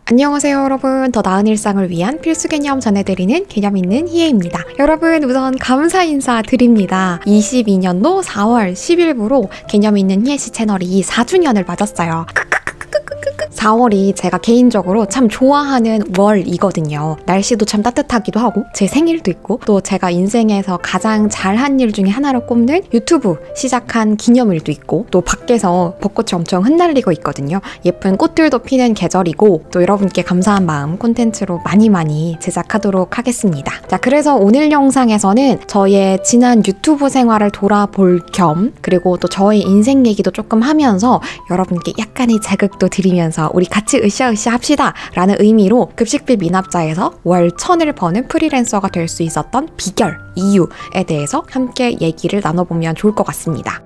안녕하세요 여러분. 더 나은 일상을 위한 필수 개념 전해드리는 개념 있는 희애입니다. 여러분 우선 감사 인사 드립니다. 22년도 4월 10일부로 개념 있는 희애씨 채널이 4주년을 맞았어요. 4월이 제가 개인적으로 참 좋아하는 월이거든요. 날씨도 참 따뜻하기도 하고 제 생일도 있고 또 제가 인생에서 가장 잘한 일 중에 하나로 꼽는 유튜브 시작한 기념일도 있고 또 밖에서 벚꽃이 엄청 흩날리고 있거든요. 예쁜 꽃들도 피는 계절이고 또 여러분께 감사한 마음 콘텐츠로 많이 제작하도록 하겠습니다. 자, 그래서 오늘 영상에서는 저의 지난 유튜브 생활을 돌아볼 겸 그리고 또 저의 인생 얘기도 조금 하면서 여러분께 약간의 자극도 드리면서 우리 같이 으쌰으쌰 합시다 라는 의미로 급식비 미납자에서 월 1000을 버는 프리랜서가 될 수 있었던 비결, 이유에 대해서 함께 얘기를 나눠보면 좋을 것 같습니다.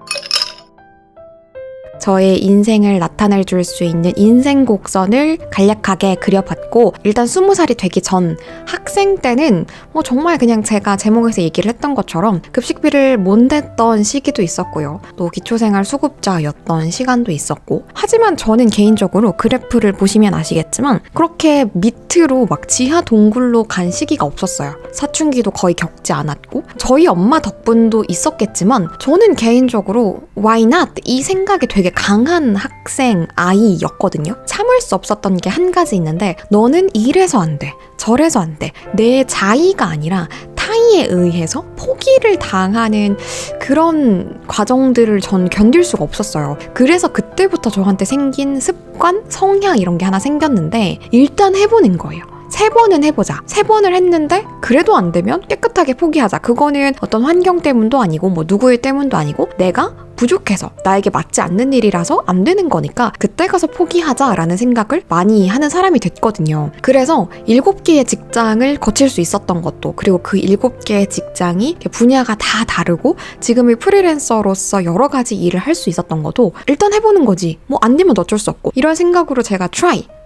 저의 인생을 나타내 줄 수 있는 인생 곡선을 간략하게 그려봤고, 일단 20살이 되기 전 학생 때는 정말 그냥 제가 제목에서 얘기를 했던 것처럼 급식비를 못 냈던 시기도 있었고요. 또 기초생활 수급자였던 시간도 있었고, 하지만 저는 개인적으로 그래프를 보시면 아시겠지만 그렇게 밑으로 막 지하 동굴로 간 시기가 없었어요. 사춘기도 거의 겪지 않았고 저희 엄마 덕분도 있었겠지만 저는 개인적으로 why not? 이 생각이 되게 강한 학생 아이였거든요. 참을 수 없었던 게 한 가지 있는데, 너는 이래서 안 돼, 저래서 안 돼, 내 자의가 아니라 타의에 의해서 포기를 당하는 그런 과정들을 전 견딜 수가 없었어요. 그래서 그때부터 저한테 생긴 습관, 성향 이런 게 하나 생겼는데, 일단 해보는 거예요. 3번은 해보자. 3번을 했는데 그래도 안 되면 깨끗하게 포기하자. 그거는 어떤 환경 때문도 아니고 누구의 때문도 아니고 내가 부족해서 나에게 맞지 않는 일이라서 안 되는 거니까 그때 가서 포기하자라는 생각을 많이 하는 사람이 됐거든요. 그래서 7개의 직장을 거칠 수 있었던 것도, 그리고 그 7개의 직장이 분야가 다 다르고 지금의 프리랜서로서 여러 가지 일을 할 수 있었던 것도 일단 해보는 거지. 안 되면 어쩔 수 없고, 이런 생각으로 제가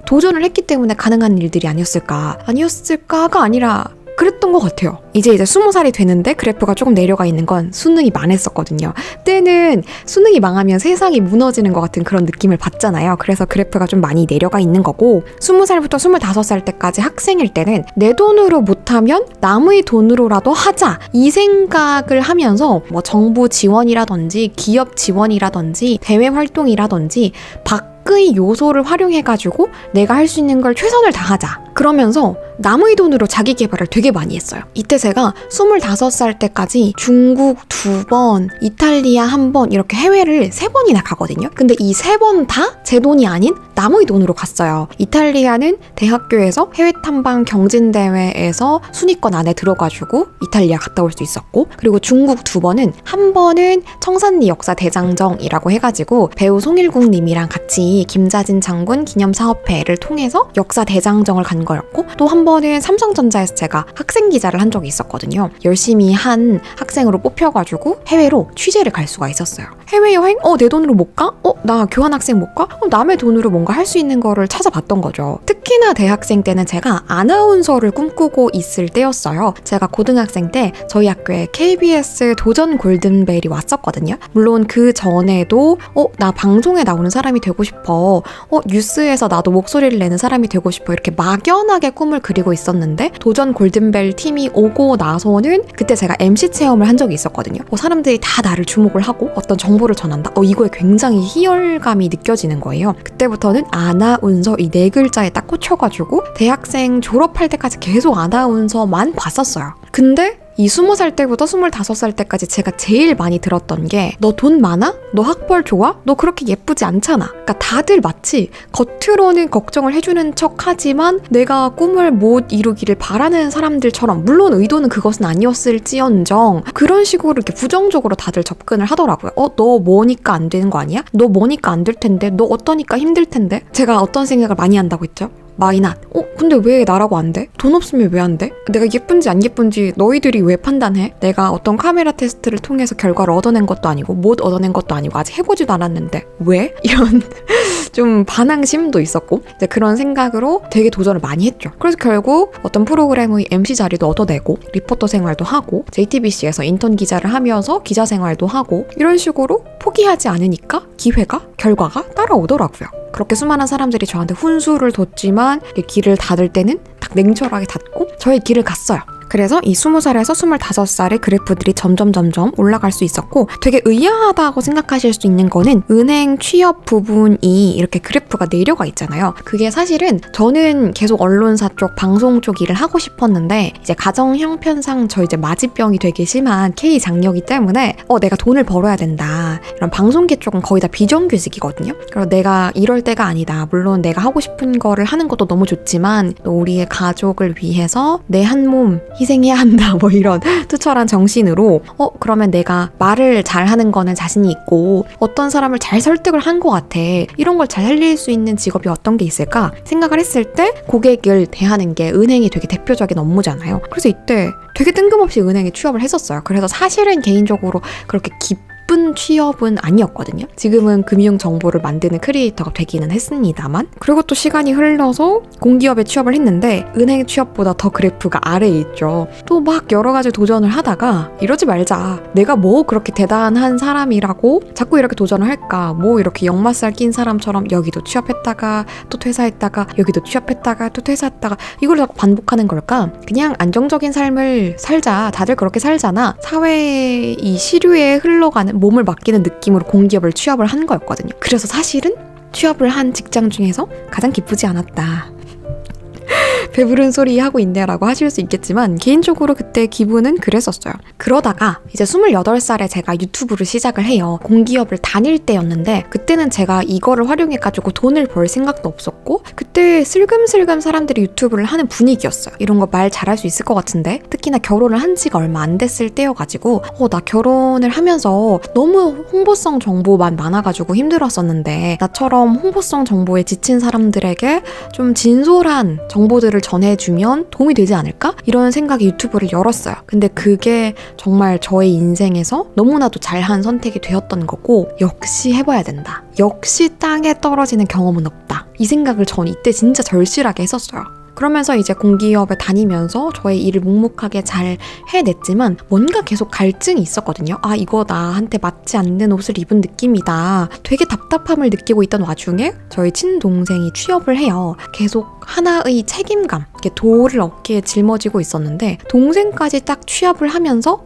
도전을 했기 때문에 가능한 일들이 아니었을까가 아니라 그랬던 것 같아요. 이제 20살이 되는데 그래프가 조금 내려가 있는 건 수능이 망했었거든요. 때는 수능이 망하면 세상이 무너지는 것 같은 그런 느낌을 받잖아요. 그래서 그래프가 좀 많이 내려가 있는 거고, 20살부터 25살 때까지 학생일 때는 내 돈으로 못하면 남의 돈으로라도 하자, 이 생각을 하면서 정부 지원이라든지 기업 지원이라든지 대외 활동이라든지 밖의 요소를 활용해가지고 내가 할 수 있는 걸 최선을 다하자, 그러면서 남의 돈으로 자기 개발을 되게 많이 했어요. 이때 제가 25살 때까지 중국 2번, 이탈리아 1번 이렇게 해외를 3번이나 가거든요. 근데 이 3번 다 제 돈이 아닌 남의 돈으로 갔어요. 이탈리아는 대학교에서 해외 탐방 경진대회에서 순위권 안에 들어가지고 이탈리아 갔다 올 수 있었고, 그리고 중국 2번은 한 번은 청산리 역사 대장정이라고 해가지고 배우 송일국 님이랑 같이 김자진 장군 기념사업회를 통해서 역사 대장정을 간 거였고, 또 한 번은 삼성전자에서 제가 학생 기자를 한 적이 있었거든요. 열심히 한 학생으로 뽑혀가지고 해외로 취재를 갈 수가 있었어요. 해외여행? 내 돈으로 못 가? 나 교환학생 못 가? 남의 돈으로 뭔가 할 수 있는 거를 찾아봤던 거죠. 특히나 대학생 때는 제가 아나운서를 꿈꾸고 있을 때였어요. 제가 고등학생 때 저희 학교에 KBS 도전 골든벨이 왔었거든요. 물론 그 전에도 나 방송에 나오는 사람이 되고 싶어, 뉴스에서 나도 목소리를 내는 사람이 되고 싶어, 이렇게 막연하게 꿈을 그리고 있었는데, 도전 골든벨 팀이 오고 나서는 그때 제가 MC 체험을 한 적이 있었거든요. 사람들이 다 나를 주목을 하고 어떤 정보를 전한다. 이거에 굉장히 희열감이 느껴지는 거예요. 그때부터는 아나운서 이 4글자에 딱 꽂혀가지고 대학생 졸업할 때까지 계속 아나운서만 봤었어요. 근데 이 20살 때부터 25살 때까지 제가 제일 많이 들었던 게, 너 돈 많아? 너 학벌 좋아? 너 그렇게 예쁘지 않잖아. 그러니까 다들 마치 겉으로는 걱정을 해주는 척 하지만 내가 꿈을 못 이루기를 바라는 사람들처럼, 물론 의도는 그것은 아니었을지언정 그런 식으로 이렇게 부정적으로 다들 접근을 하더라고요. 너 뭐니까 안 되는 거 아니야? 너 뭐니까 안 될 텐데? 너 어떠니까 힘들 텐데? 제가 어떤 생각을 많이 한다고 했죠? why not? 근데 왜 나라고 안 돼? 돈 없으면 왜 안 돼? 내가 예쁜지 안 예쁜지 너희들이 왜 판단해? 내가 어떤 카메라 테스트를 통해서 결과를 얻어낸 것도 아니고 못 얻어낸 것도 아니고 아직 해보지도 않았는데 왜? 이런 좀 반항심도 있었고, 이제 그런 생각으로 되게 도전을 많이 했죠. 그래서 결국 어떤 프로그램의 MC 자리도 얻어내고 리포터 생활도 하고 JTBC에서 인턴 기자를 하면서 기자 생활도 하고, 이런 식으로 포기하지 않으니까 결과가 따라오더라고요. 그렇게 수많은 사람들이 저한테 훈수를 뒀지만 길을 닫을 때는 딱 냉철하게 닫고 저의 길을 갔어요. 그래서 이 20살에서 25살의 그래프들이 점점 올라갈 수 있었고, 되게 의아하다고 생각하실 수 있는 거는 은행 취업 부분이 이렇게 그래프가 내려가 있잖아요. 그게 사실은 저는 계속 언론사 쪽, 방송 쪽 일을 하고 싶었는데 이제 가정 형편상 저 이제 마취병이 되게 심한 K 장녀이기 때문에 내가 돈을 벌어야 된다. 이런 방송계 쪽은 거의 다 비정규직이거든요. 그래서 내가 이럴 때가 아니다. 물론 내가 하고 싶은 거를 하는 것도 너무 좋지만 또 우리의 가족을 위해서 내 한 몸 희생해야 한다, 뭐 이런 투철한 정신으로 그러면 내가 말을 잘하는 거는 자신이 있고 어떤 사람을 잘 설득을 한 것 같아. 이런 걸 잘 살릴 수 있는 직업이 어떤 게 있을까 생각을 했을 때 고객을 대하는 게 은행이 되게 대표적인 업무잖아요. 그래서 이때 되게 뜬금없이 은행에 취업을 했었어요. 그래서 사실은 개인적으로 그렇게 기쁜 취업은 아니었거든요. 지금은 금융 정보를 만드는 크리에이터가 되기는 했습니다만, 그리고 또 시간이 흘러서 공기업에 취업을 했는데 은행 취업보다 더 그래프가 아래에 있죠. 또 막 여러 가지 도전을 하다가 이러지 말자. 내가 뭐 그렇게 대단한 사람이라고 자꾸 이렇게 도전을 할까? 뭐 이렇게 역마살 낀 사람처럼 여기도 취업했다가 또 퇴사했다가 여기도 취업했다가 또 퇴사했다가 이걸 자꾸 반복하는 걸까? 그냥 안정적인 삶을 살자. 다들 그렇게 살잖아. 사회의 이 시류에 흘러가는 몸을 맡기는 느낌으로 공기업을 취업을 한 거였거든요. 그래서 사실은 취업을 한 직장 중에서 가장 기쁘지 않았다. 배부른 소리 하고 있네라고 하실 수 있겠지만 개인적으로 그때 기분은 그랬었어요. 그러다가 이제 28살에 제가 유튜브를 시작을 해요. 공기업을 다닐 때였는데 그때는 제가 이거를 활용해가지고 돈을 벌 생각도 없었고 그때 슬금슬금 사람들이 유튜브를 하는 분위기였어요. 이런 거 말 잘할 수 있을 것 같은데, 특히나 결혼을 한 지가 얼마 안 됐을 때여가지고 나 결혼을 하면서 너무 홍보성 정보만 많아가지고 힘들었었는데 나처럼 홍보성 정보에 지친 사람들에게 좀 진솔한 정보들을 전해주면 도움이 되지 않을까? 이런 생각에 유튜브를 열었어요. 근데 그게 정말 저의 인생에서 너무나도 잘한 선택이 되었던 거고, 역시 해봐야 된다. 역시 땅에 떨어지는 경험은 없다. 이 생각을 전 이때 진짜 절실하게 했었어요. 그러면서 이제 공기업에 다니면서 저의 일을 묵묵하게 잘 해냈지만 뭔가 계속 갈증이 있었거든요. 이거 나한테 맞지 않는 옷을 입은 느낌이다. 되게 답답함을 느끼고 있던 와중에 저희 친동생이 취업을 해요. 계속 하나의 책임감, 도를 어깨에 짊어지고 있었는데 동생까지 딱 취업을 하면서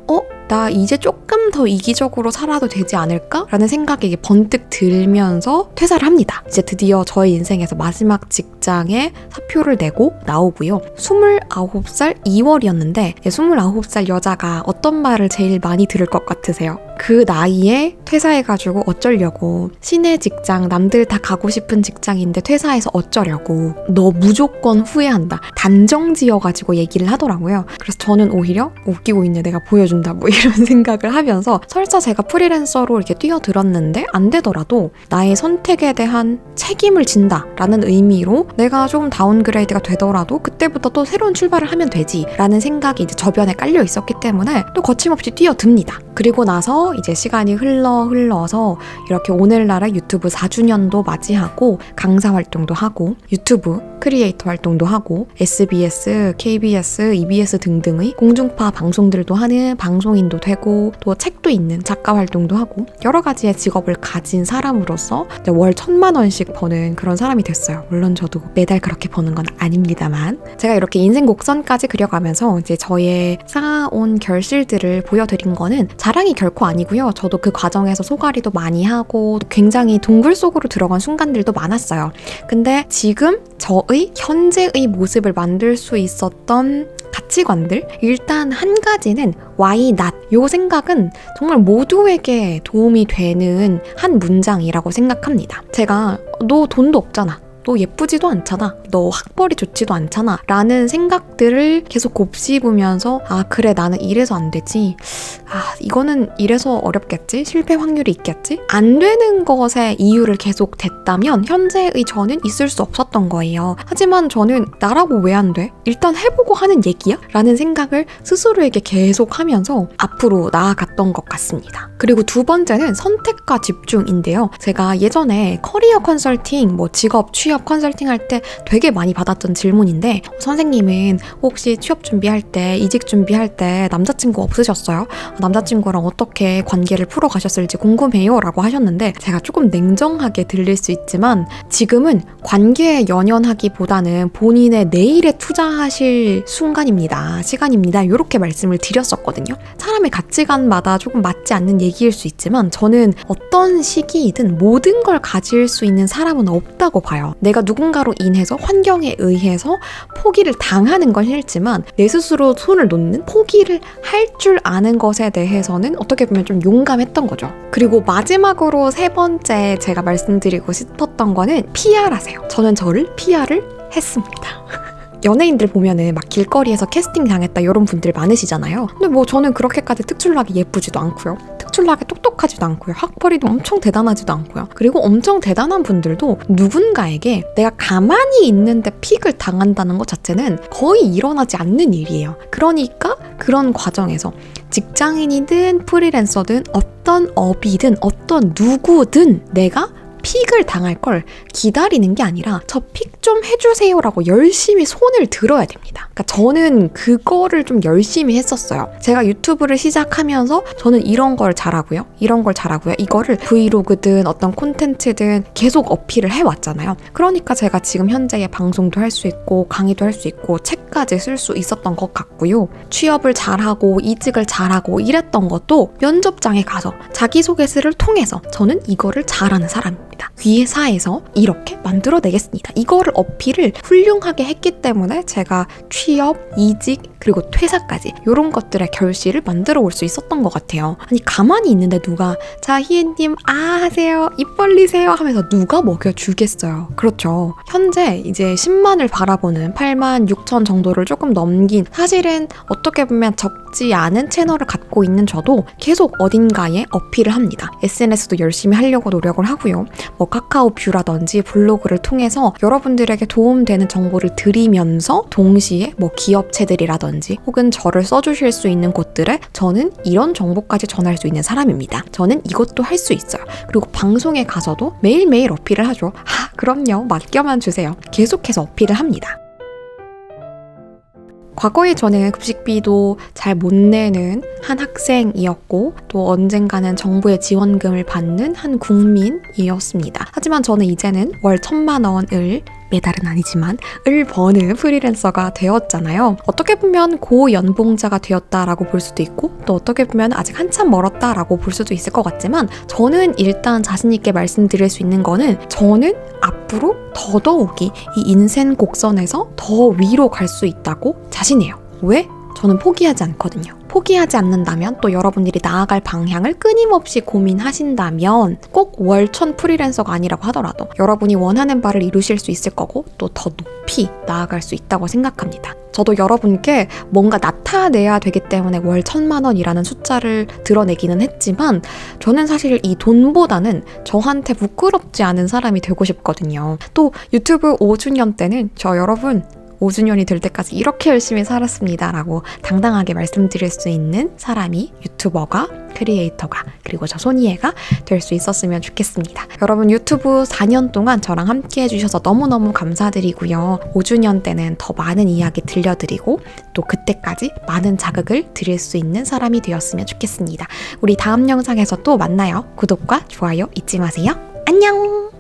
나 이제 조금 더 이기적으로 살아도 되지 않을까? 라는 생각이 번뜩 들면서 퇴사를 합니다. 이제 드디어 저의 인생에서 마지막 직장에 사표를 내고 나오고요. 29살 2월이었는데 29살 여자가 어떤 말을 제일 많이 들을 것 같으세요? 그 나이에 퇴사해가지고 어쩌려고, 시내 직장, 남들 다 가고 싶은 직장인데 퇴사해서 어쩌려고, 너 무조건 후회한다, 단정지어가지고 얘기를 하더라고요. 그래서 저는 오히려 웃기고 있네, 내가 보여준다, 뭐 이런 생각을 하면서 설사 제가 프리랜서로 이렇게 뛰어들었는데 안 되더라도 나의 선택에 대한 책임을 진다 라는 의미로 내가 조금 다운그레이드가 되더라도 그때부터 또 새로운 출발을 하면 되지 라는 생각이 이제 저변에 깔려 있었기 때문에 또 거침없이 뛰어듭니다. 그리고 나서 이제 시간이 흘러서 이렇게 오늘날의 유튜브 4주년도 맞이하고 강사 활동도 하고 유튜브 크리에이터 활동도 하고 SBS, KBS, EBS 등등의 공중파 방송들도 하는 방송인도 되고 또 책도 읽는 작가 활동도 하고 여러 가지의 직업을 가진 사람으로서 이제 월 1,000만 원씩 버는 그런 사람이 됐어요. 물론 저도 매달 그렇게 버는 건 아닙니다만, 제가 이렇게 인생 곡선까지 그려가면서 이제 저의 쌓아온 결실들을 보여드린 거는 자랑이 결코 아니고요. 저도 그 과정에서 소가리도 많이 하고 굉장히 동굴 속으로 들어간 순간들도 많았어요. 근데 지금 저의 현재의 모습을 만들 수 있었던 가치관들, 일단 한 가지는 why not? 요 생각은 정말 모두에게 도움이 되는 한 문장이라고 생각합니다. 제가 너 돈도 없잖아, 너 예쁘지도 않잖아, 너 학벌이 좋지도 않잖아 라는 생각들을 계속 곱씹으면서 그래, 나는 이래서 안 되지, 이거는 이래서 어렵겠지, 실패 확률이 있겠지, 안 되는 것에 이유를 계속 댔다면 현재의 저는 있을 수 없었던 거예요. 하지만 저는 나라고 왜 안 돼? 일단 해보고 하는 얘기야? 라는 생각을 스스로에게 계속 하면서 앞으로 나아갔던 것 같습니다. 그리고 두 번째는 선택과 집중인데요. 제가 예전에 커리어 컨설팅, 직업 취업 취업 컨설팅 할 때 되게 많이 받았던 질문인데 선생님은 혹시 취업 준비할 때, 이직 준비할 때 남자친구 없으셨어요? 남자친구랑 어떻게 관계를 풀어가셨을지 궁금해요 라고 하셨는데 제가 조금 냉정하게 들릴 수 있지만 지금은 관계에 연연하기보다는 본인의 내일에 투자하실 순간입니다. 시간입니다. 이렇게 말씀을 드렸었거든요. 사람의 가치관마다 조금 맞지 않는 얘기일 수 있지만 저는 어떤 시기이든 모든 걸 가질 수 있는 사람은 없다고 봐요. 내가 누군가로 인해서 환경에 의해서 포기를 당하는 건 싫지만 내 스스로 손을 놓는 포기를 할 줄 아는 것에 대해서는 어떻게 보면 좀 용감했던 거죠. 그리고 마지막으로 세 번째 제가 말씀드리고 싶었던 거는 PR하세요. 저는 저를 PR을 했습니다. 연예인들 보면은 막 길거리에서 캐스팅 당했다 이런 분들 많으시잖아요. 근데 뭐 저는 그렇게까지 특출나게 예쁘지도 않고요. 특출나게 똑똑하지도 않고요. 학벌이도 엄청 대단하지도 않고요. 그리고 엄청 대단한 분들도 누군가에게 내가 가만히 있는데 픽을 당한다는 것 자체는 거의 일어나지 않는 일이에요. 그러니까 그런 과정에서 직장인이든 프리랜서든 어떤 업이든 어떤 누구든 내가 픽을 당할 걸 기다리는 게 아니라 저 픽 좀 해주세요 라고 열심히 손을 들어야 됩니다. 그러니까 저는 그거를 좀 열심히 했었어요. 제가 유튜브를 시작하면서 저는 이런 걸 잘하고요. 이런 걸 잘하고요. 이거를 브이로그든 어떤 콘텐츠든 계속 어필을 해왔잖아요. 그러니까 제가 지금 현재의 방송도 할 수 있고 강의도 할 수 있고 책까지 쓸 수 있었던 것 같고요. 취업을 잘하고 이직을 잘하고 이랬던 것도 면접장에 가서 자기소개서를 통해서 저는 이거를 잘하는 사람입니다. 회사에서 이렇게 만들어내겠습니다. 이거를 어필을 훌륭하게 했기 때문에 제가 취업, 이직, 그리고 퇴사까지 이런 것들의 결실을 만들어 올 수 있었던 것 같아요. 아니 가만히 있는데 누가 자 희애님 하세요, 입 벌리세요 하면서 누가 먹여주겠어요. 그렇죠. 현재 이제 10만을 바라보는 8만 6천 정도를 조금 넘긴 사실은 어떻게 보면 적지 않은 채널을 갖고 있는 저도 계속 어딘가에 어필을 합니다. SNS도 열심히 하려고 노력을 하고요. 뭐 카카오 뷰라든지 블로그를 통해서 여러분들에게 도움되는 정보를 드리면서 동시에 뭐 기업체들이라든지 혹은 저를 써주실 수 있는 곳들에 저는 이런 정보까지 전할 수 있는 사람입니다. 저는 이것도 할 수 있어요. 그리고 방송에 가서도 매일매일 어필을 하죠. 그럼요. 맡겨만 주세요. 계속해서 어필을 합니다. 과거에 저는 급식비도 잘 못 내는 한 학생이었고 또 언젠가는 정부의 지원금을 받는 한 국민이었습니다. 하지만 저는 이제는 월 1,000만 원을 매달은 아니지만 을 버는 프리랜서가 되었잖아요. 어떻게 보면 고연봉자가 되었다라고 볼 수도 있고 또 어떻게 보면 아직 한참 멀었다라고 볼 수도 있을 것 같지만 저는 일단 자신 있게 말씀드릴 수 있는 거는 저는 앞으로 더더욱이 이 인생 곡선에서 더 위로 갈 수 있다고 자신해요. 왜? 저는 포기하지 않거든요. 포기하지 않는다면 또 여러분들이 나아갈 방향을 끊임없이 고민하신다면 꼭 월천 프리랜서가 아니라고 하더라도 여러분이 원하는 바를 이루실 수 있을 거고 또 더 높이 나아갈 수 있다고 생각합니다. 저도 여러분께 뭔가 나타내야 되기 때문에 월 1,000만 원이라는 숫자를 드러내기는 했지만 저는 사실 이 돈보다는 저한테 부끄럽지 않은 사람이 되고 싶거든요. 또 유튜브 5주년 때는 저 여러분 5주년이 될 때까지 이렇게 열심히 살았습니다 라고 당당하게 말씀드릴 수 있는 사람이 유튜버가, 크리에이터가, 그리고 저 소니에가 될 수 있었으면 좋겠습니다. 여러분 유튜브 4년 동안 저랑 함께 해주셔서 너무너무 감사드리고요. 5주년 때는 더 많은 이야기 들려드리고 또 그때까지 많은 자극을 드릴 수 있는 사람이 되었으면 좋겠습니다. 우리 다음 영상에서 또 만나요. 구독과 좋아요 잊지 마세요. 안녕!